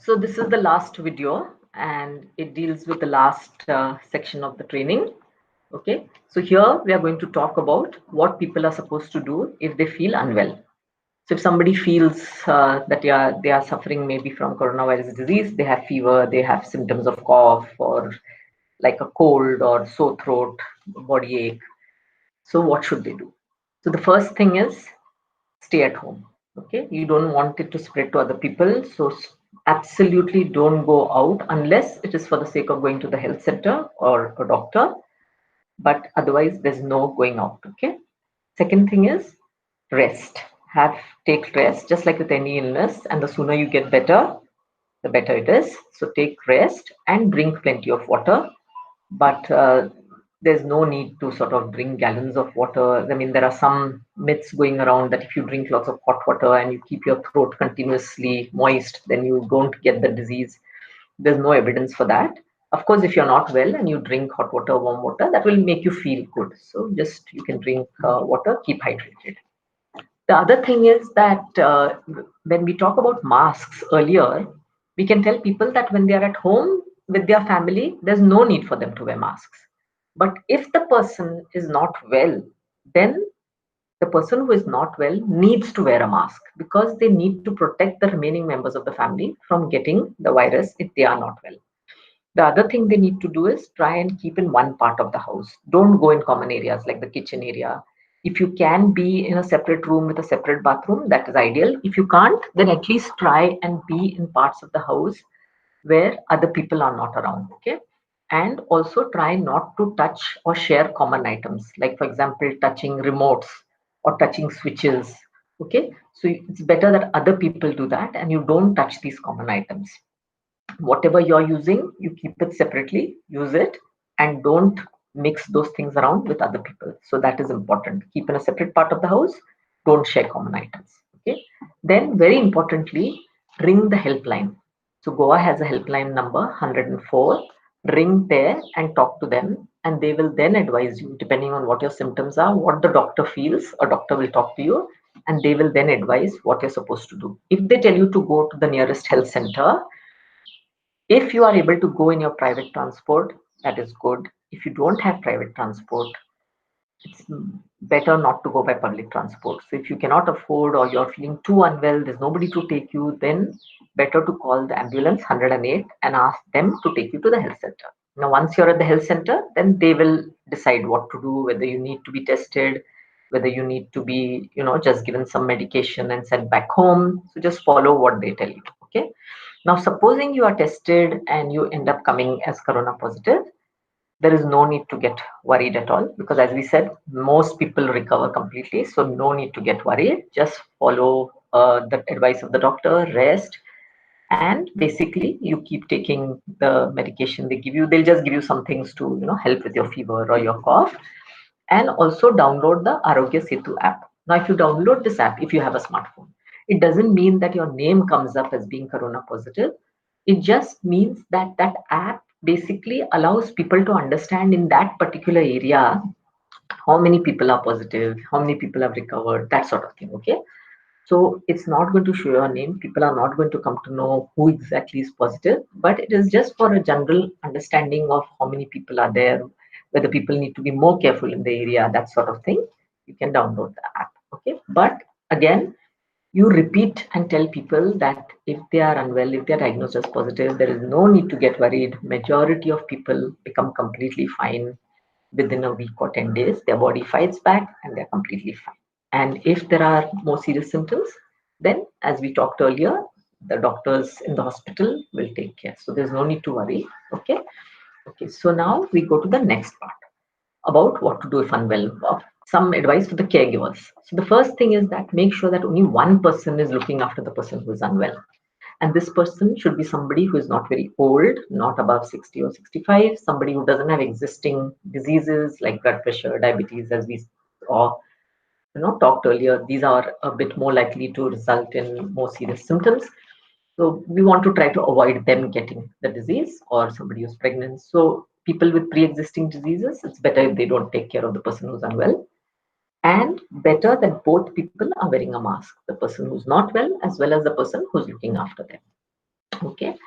So this is the last video and it deals with the last section of the training. Okay, so here we are going to talk about what people are supposed to do if they feel unwell. So if somebody feels that they are suffering maybe from coronavirus disease, they have fever, they have symptoms of cough or like a cold or sore throat, body ache. So what should they do? So the first thing is stay at home. Okay, you don't want it to spread to other people, so absolutely don't go out unless it is for the sake of going to the health center or a doctor, but otherwise there's no going out. Okay, second thing is rest. Have Take rest just like with any illness, and the sooner you get better, the better it is. So take rest and drink plenty of water, but there's no need to sort of drink gallons of water. I mean, there are some myths going around that if you drink lots of hot water and you keep your throat continuously moist, then you don't get the disease. There's no evidence for that. Of course, if you're not well and you drink hot water, warm water, that will make you feel good. So just you can drink water, keep hydrated. The other thing is that when we talk about masks earlier, we can tell people that when they are at home with their family, there's no need for them to wear masks. But if the person is not well, then the person who is not well needs to wear a mask because they need to protect the remaining members of the family from getting the virus if they are not well. The other thing they need to do is try and keep in one part of the house. Don't go in common areas like the kitchen area. If you can be in a separate room with a separate bathroom, that is ideal. If you can't, then at least try and be in parts of the house where other people are not around. Okay. And also try not to touch or share common items, like, for example, touching remotes or touching switches. Okay. So it's better that other people do that and you don't touch these common items. Whatever you're using, you keep it separately, use it, and don't mix those things around with other people. So that is important. Keep in a separate part of the house, don't share common items. Okay. Then very importantly, ring the helpline. So Goa has a helpline number 104. Ring there and talk to them, and they will then advise you depending on what your symptoms are, what the doctor feels. A doctor will talk to you and they will then advise what you're supposed to do. If they tell you to go to the nearest health center, if you are able to go in your private transport, that is good. If you don't have private transport, it's better not to go by public transport. So if you cannot afford or you're feeling too unwell, there's nobody to take you, then better to call the ambulance 108 and ask them to take you to the health center. Now, once you're at the health center, then they will decide what to do, whether you need to be tested, whether you need to be, just given some medication and sent back home. So just follow what they tell you. Okay. Now, supposing you are tested and you end up coming as corona positive, there is no need to get worried at all because, as we said, most people recover completely. So, no need to get worried. Just follow the advice of the doctor, rest, and basically you keep taking the medication they give you. They'll just give you some things to help with your fever or your cough, and also download the Arogya Setu app. Now, if you download this app, if you have a smartphone, it doesn't mean that your name comes up as being corona positive. It just means that that app basically allows people to understand in that particular area how many people are positive, how many people have recovered, that sort of thing. Okay. So it's not going to show your name. People are not going to come to know who exactly is positive, but it is just for a general understanding of how many people are there, whether people need to be more careful in the area, that sort of thing. You can download the app. Okay. But again, you repeat and tell people that if they are unwell, if they are diagnosed as positive, there is no need to get worried. Majority of people become completely fine within a week or 10 days. Their body fights back and they're completely fine. And if there are more serious symptoms, then as we talked earlier, the doctors in the hospital will take care. So there's no need to worry. Okay. Okay. So now we go to the next part about what to do if unwell. Some advice for the caregivers. So the first thing is that make sure that only one person is looking after the person who is unwell. And this person should be somebody who is not very old, not above 60 or 65, somebody who doesn't have existing diseases like blood pressure, diabetes, as we saw, talked earlier. These are a bit more likely to result in more serious symptoms. So we want to try to avoid them getting the disease, or somebody who's pregnant. So people with pre-existing diseases, it's better if they don't take care of the person who's unwell. And better that both people are wearing a mask, the person who's not well as well as the person who's looking after them. Okay.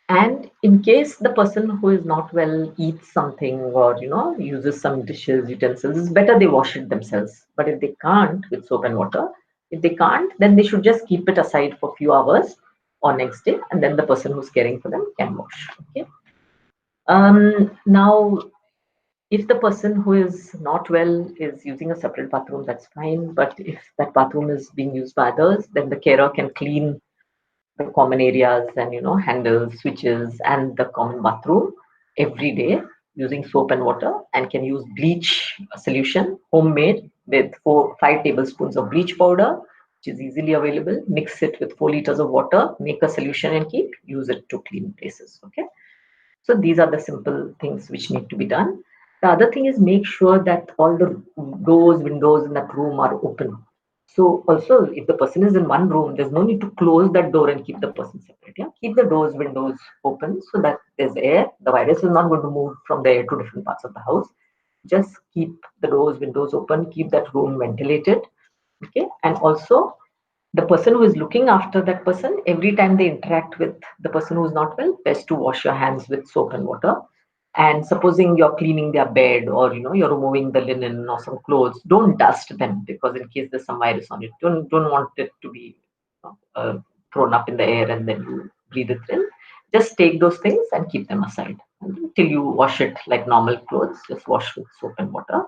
And in case the person who is not well eats something or uses some dishes, utensils, it's better they wash it themselves. But if they can't with soap and water, if they can't, then they should just keep it aside for a few hours or next day, and then the person who's caring for them can wash. Okay. Now, if the person who is not well is using a separate bathroom, that's fine. But if that bathroom is being used by others, then the carer can clean the common areas and handles, switches, and the common bathroom every day using soap and water, and can use bleach solution homemade with 5 tablespoons of bleach powder, which is easily available. Mix it with 4 liters of water, make a solution, and use it to clean places. Okay. So these are the simple things which need to be done. The other thing is make sure that all the doors, windows in that room are open. So also, if the person is in one room, there's no need to close that door and keep the person separate. Yeah, keep the doors, windows open so that there's air. The virus is not going to move from the air to different parts of the house. Just keep the doors, windows open. Keep that room ventilated. Okay, and also the person who is looking after that person, every time they interact with the person who is not well, best to wash your hands with soap and water. And supposing you're cleaning their bed, or you're removing the linen or some clothes, don't dust them, because in case there's some virus on it, don't want it to be thrown up in the air and then you breathe it in. Just take those things and keep them aside until you wash it like normal clothes. Just wash with soap and water.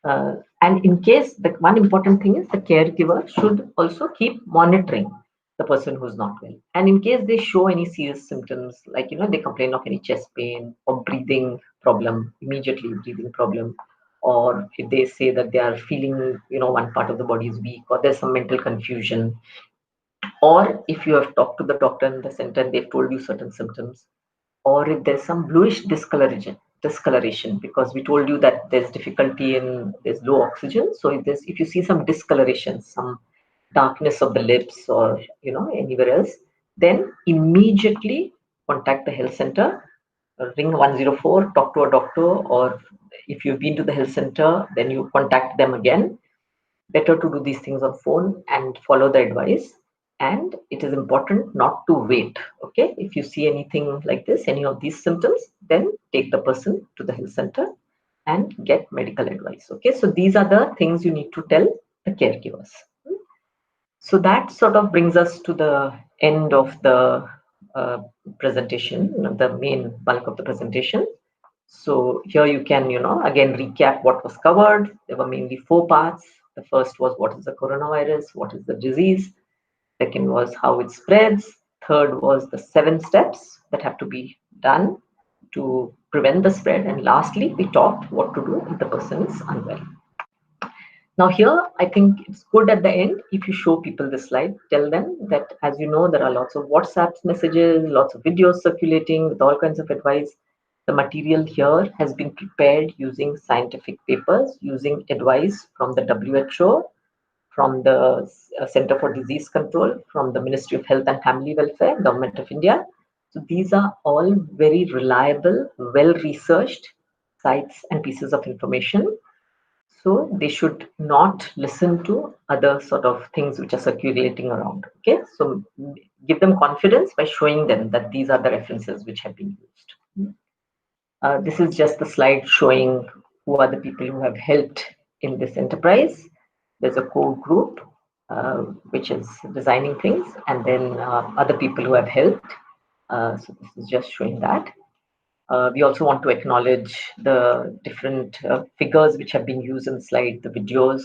And in case, the one important thing is the caregiver should also keep monitoring the person who's not well. And in case they show any serious symptoms, like they complain of any chest pain or breathing problem, immediately breathing problem, or if they say that they are feeling, one part of the body is weak, or there's some mental confusion, or if you have talked to the doctor in the center and they've told you certain symptoms, or if there's some bluish discoloration, because we told you that there's difficulty in, there's low oxygen. So if you see some discoloration, some darkness of the lips, or anywhere else, then immediately contact the health center, ring 104, talk to a doctor, or if you've been to the health center, then you contact them again. Better to do these things on phone and follow the advice. And it is important not to wait. Okay, if you see anything like this, any of these symptoms, then take the person to the health center and get medical advice. Okay, so these are the things you need to tell the caregivers. So that sort of brings us to the end of the uh, presentation, the main bulk of the presentation. So here you can, again recap what was covered. There were mainly 4 parts. The first was what is the coronavirus, what is the disease. Second was how it spreads. Third was the 7 steps that have to be done to prevent the spread. And lastly, we talked what to do if the person is unwell. Now here, I think it's good at the end if you show people this slide, tell them that, as you know, there are lots of WhatsApp messages, lots of videos circulating with all kinds of advice. The material here has been prepared using scientific papers, using advice from the WHO, from the Center for Disease Control, from the Ministry of Health and Family Welfare, Government of India. So these are all very reliable, well-researched sites and pieces of information. So they should not listen to other sort of things which are circulating around. Okay, so give them confidence by showing them that these are the references which have been used. This is just the slide showing who are the people who have helped in this enterprise. There's a core group which is designing things, and then other people who have helped. So this is just showing that. We also want to acknowledge the different figures which have been used in the slide, the videos.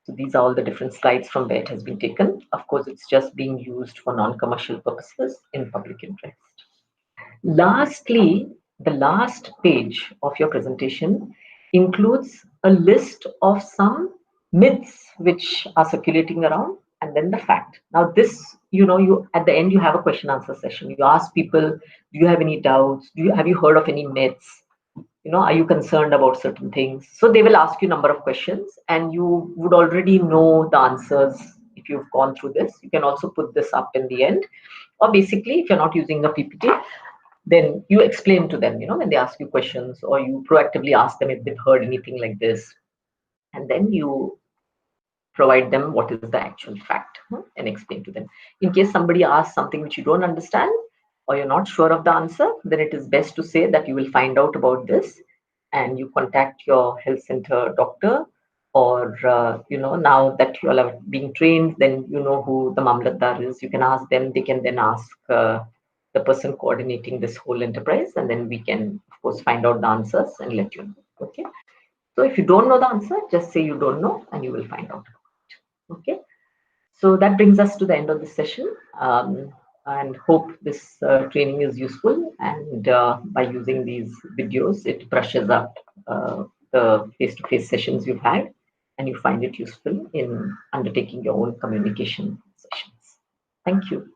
So these are all the different slides from where it has been taken. Of course, it's just being used for non-commercial purposes in public interest. Lastly, the last page of your presentation includes a list of some myths which are circulating around, and then the fact. Now this, you at the end you have a question answer session. You ask people, do you have any doubts? Have you heard of any myths? Are you concerned about certain things? So they will ask you a number of questions, and you would already know the answers if you've gone through this. You can also put this up in the end, or basically if you're not using a PPT, then you explain to them, when they ask you questions, or you proactively ask them if they've heard anything like this, and then you provide them what is the actual fact, and explain to them. In case somebody asks something which you don't understand, or you're not sure of the answer, then it is best to say that you will find out about this and you contact your health center doctor, or now that you all are being trained, then you know who the Mamlatdar is. You can ask them. They can then ask the person coordinating this whole enterprise, and then we can, of course, find out the answers and let you know. Okay. So if you don't know the answer, just say you don't know, and you will find out. Okay. So that brings us to the end of the session, and hope this training is useful. And by using these videos, it brushes up the face-to-face sessions you've had, and you find it useful in undertaking your own communication sessions. Thank you.